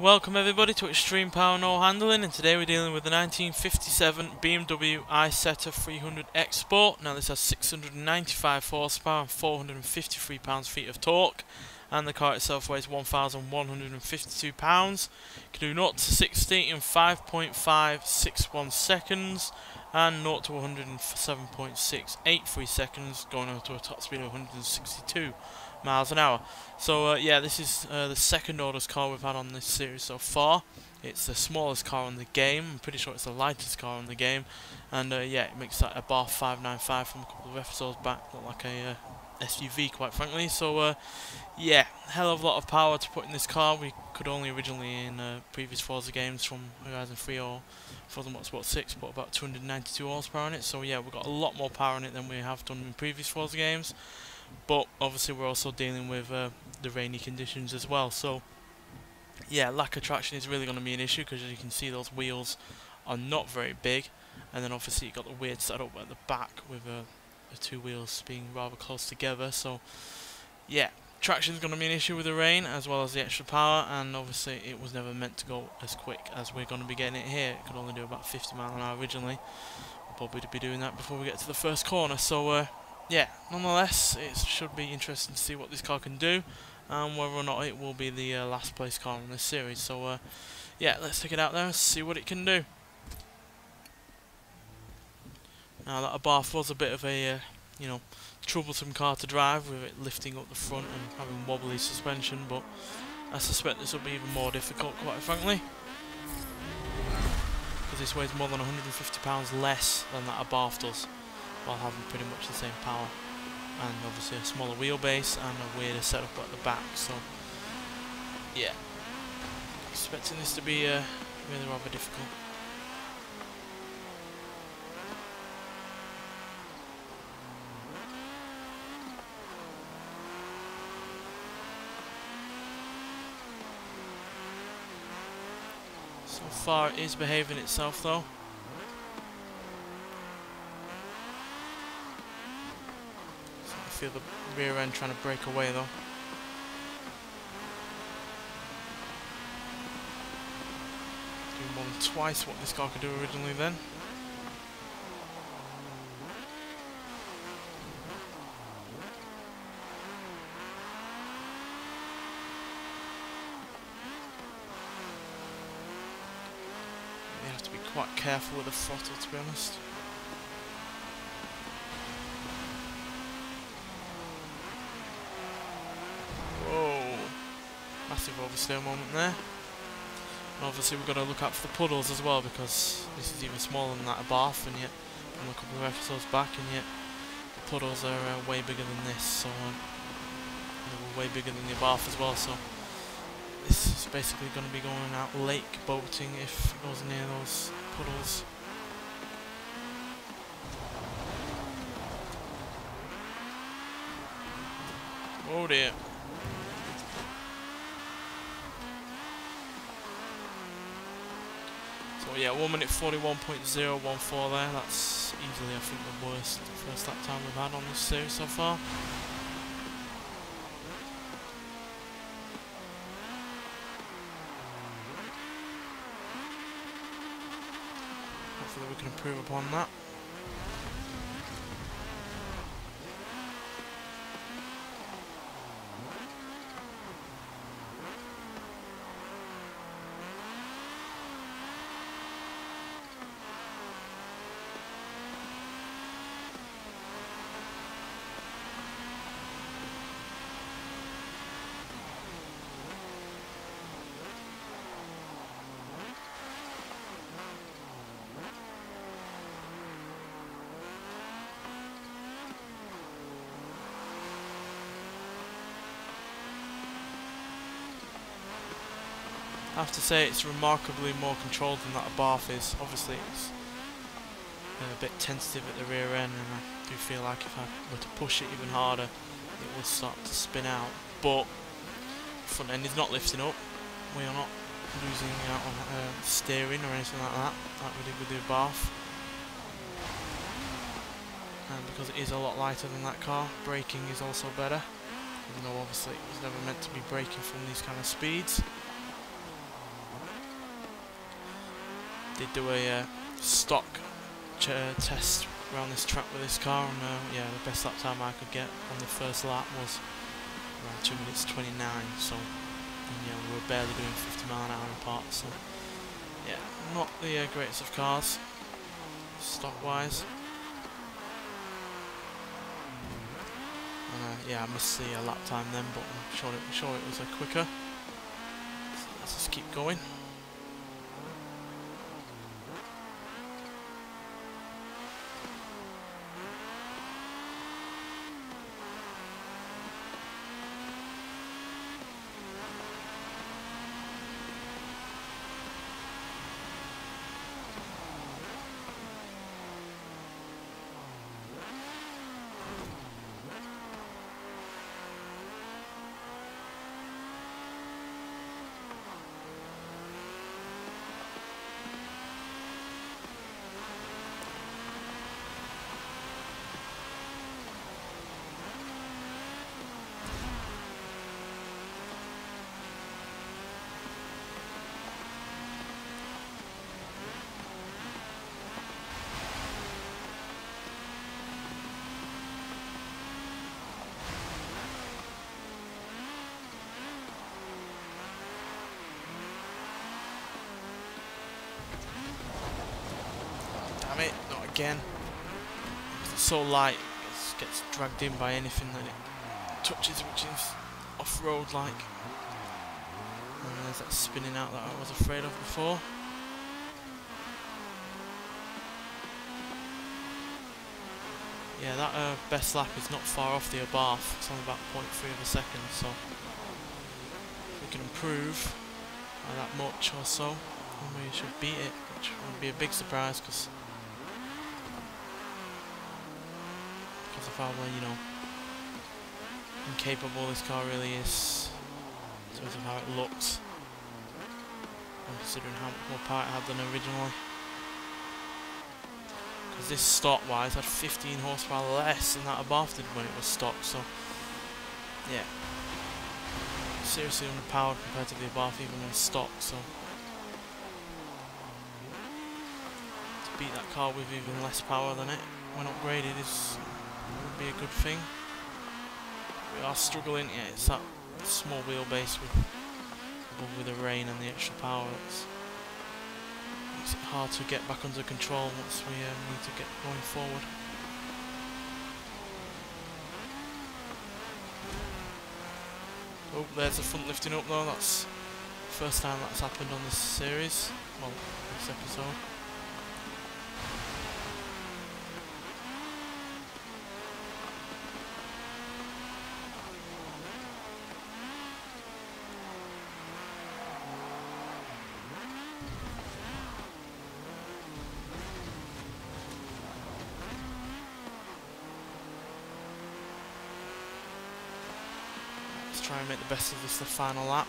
Welcome everybody to Extreme Power No Handling, and today we're dealing with the 1957 BMW Isetta 300 X Sport. Now this has 695 horsepower and 453 pounds-feet of torque, and the car itself weighs 1,152 pounds. Can do 0 to 60 in 5.561 seconds and 0 to 100 in 7.683 seconds, going up to a top speed of 162 miles an hour. So yeah, this is the second oldest car we've had on this series so far. It's the smallest car on the game. I'm pretty sure it's the lightest car on the game, and yeah, it makes that Abarth 595 from a couple of episodes back look like a SUV, quite frankly. So yeah, hell of a lot of power to put in this car. We could only originally in previous Forza games from Horizon 3 or Forza Motorsport 6 put about 292 horsepower in it. So yeah, we've got a lot more power in it than we have done in previous Forza games. But obviously we're also dealing with the rainy conditions as well, so yeah, lack of traction is really going to be an issue, because as you can see, those wheels are not very big, and then obviously you've got the weird setup at the back with the two wheels being rather close together. So yeah, traction is going to be an issue with the rain, as well as the extra power, and obviously it was never meant to go as quick as we're going to be getting it here. It could only do about 50 miles an hour originally. We'll probably be doing that before we get to the first corner. So yeah, nonetheless, it should be interesting to see what this car can do, and whether or not it will be the last place car in this series. So yeah, let's take it out there and see what it can do. Now that Abarth was a bit of a you know, troublesome car to drive, with it lifting up the front and having wobbly suspension, but I suspect this will be even more difficult, quite frankly, because this weighs more than 150 pounds less than that Abarth does, while having pretty much the same power, and obviously a smaller wheelbase and a weirder setup at the back. So yeah, expecting this to be really rather difficult. So far it is behaving itself though. Feel the rear end trying to break away though. Doing more than twice what this car could do originally then. You have to be quite careful with the throttle, to be honest. Massive oversteer moment there. And obviously we've got to look out for the puddles as well, because this is even smaller than that Abarth, and yet from a couple of episodes back, and yet the puddles are way bigger than this. So they were way bigger than the Abarth as well. So this is basically going to be going out lake boating if it goes near those puddles. Oh dear. So yeah, 1 minute 41.014 there. That's easily, I think, the worst first lap time we've had on this series so far. Hopefully we can improve upon that. I have to say it's remarkably more controlled than that Abarth is. Obviously it's a bit tentative at the rear end, and I do feel like if I were to push it even harder it would start to spin out. But the front end is not lifting up. We are not losing out on steering or anything like that, like we did with the Abarth. And because it is a lot lighter than that car, braking is also better, even though obviously it was never meant to be braking from these kind of speeds. did do a stock test around this track with this car, and yeah, the best lap time I could get on the first lap was around 2 minutes 29. So, and, yeah, we were barely doing 50 mile an hour apart. So, yeah, not the greatest of cars, stock wise. And yeah, I missed the lap time then, but I'm sure it was quicker. So let's just keep going. Damn it, not again. It's so light, it gets dragged in by anything that it touches, which is off-road like. And there's that spinning out that I was afraid of before. Yeah, that best lap is not far off the Abarth. It's only about 0.3 of a second, so if we can improve by that much or so, then we should beat it, which would be a big surprise because of how, you know, incapable this car really is in terms of how it looks, and considering how much more power it had than originally. Because this stock wise had 15 horsepower less than that Abarth did when it was stock, so yeah, seriously underpowered compared to the Abarth even when stock. So to beat that car with even less power than it when upgraded would be a good thing. We are struggling. Yeah, it's that small wheelbase with the rain and the extra power that makes it hard to get back under control once we need to get going forward. Oh, there's the front lifting up though. That's the first time that's happened on this series, well, this episode. Try and make the best of this the final lap.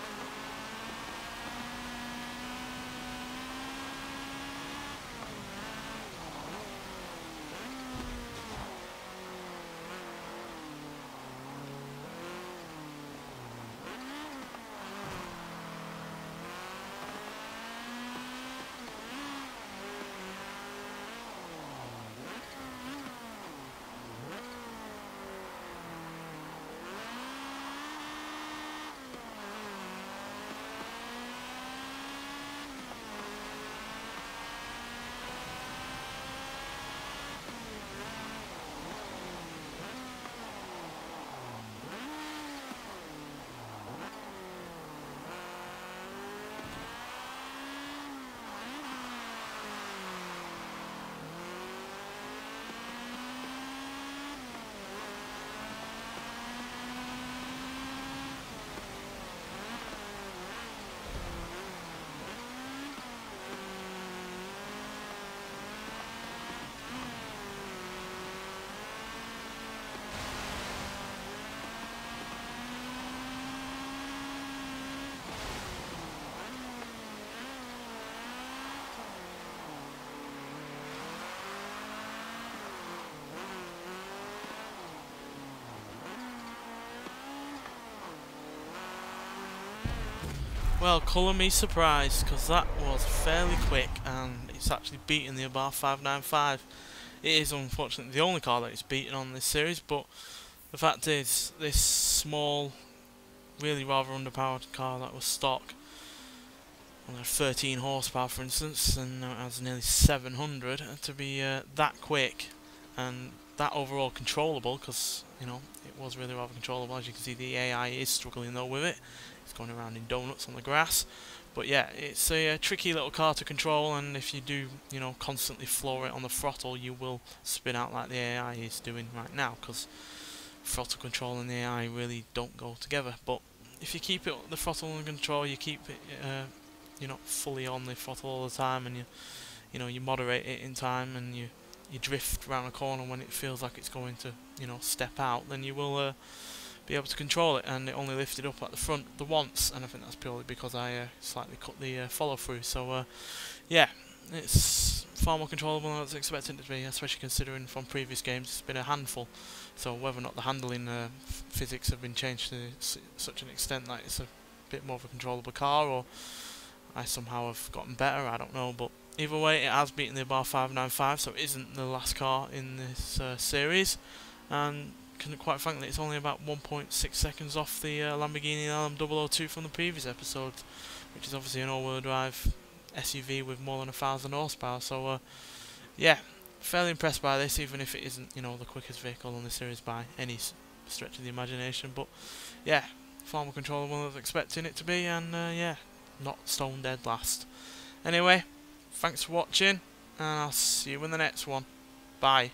Well, colour me surprised, because that was fairly quick, and it's actually beaten the Abarth 595. It is unfortunately the only car that it's beaten on this series, but the fact is, this small, really rather underpowered car that was stock, only 13 horsepower for instance, and now it has nearly 700, to be that quick, and that overall controllable, because, you know, it was really rather controllable. As you can see, the AI is struggling though with it. It's going around in donuts on the grass. But yeah, it's a tricky little car to control, and if you do, you know, constantly floor it on the throttle, you will spin out like the AI is doing right now, because throttle control and the AI really don't go together. But if you keep it the throttle under control, you keep it, you know, fully on the throttle all the time, and you know, you moderate it in time, and you drift around a corner when it feels like it's going to, you know, step out, then you will be able to control it. And it only lifted up at the front the once, and I think that's purely because I slightly cut the follow through. So yeah, it's far more controllable than I was expecting it to be, especially considering from previous games it's been a handful. So whether or not the handling physics have been changed to such an extent that it's a bit more of a controllable car, or I somehow have gotten better, I don't know. But either way, it has beaten the Abarth 595, so it isn't the last car in this series, and quite frankly, it's only about 1.6 seconds off the Lamborghini LM 002 from the previous episode, which is obviously an all-wheel drive SUV with more than 1,000 horsepower. So yeah, fairly impressed by this, even if it isn't, you know, the quickest vehicle on the series by any stretch of the imagination. But yeah, far more controllable than I was expecting it to be, and yeah, not stone dead last. Anyway, thanks for watching, and I'll see you in the next one. Bye.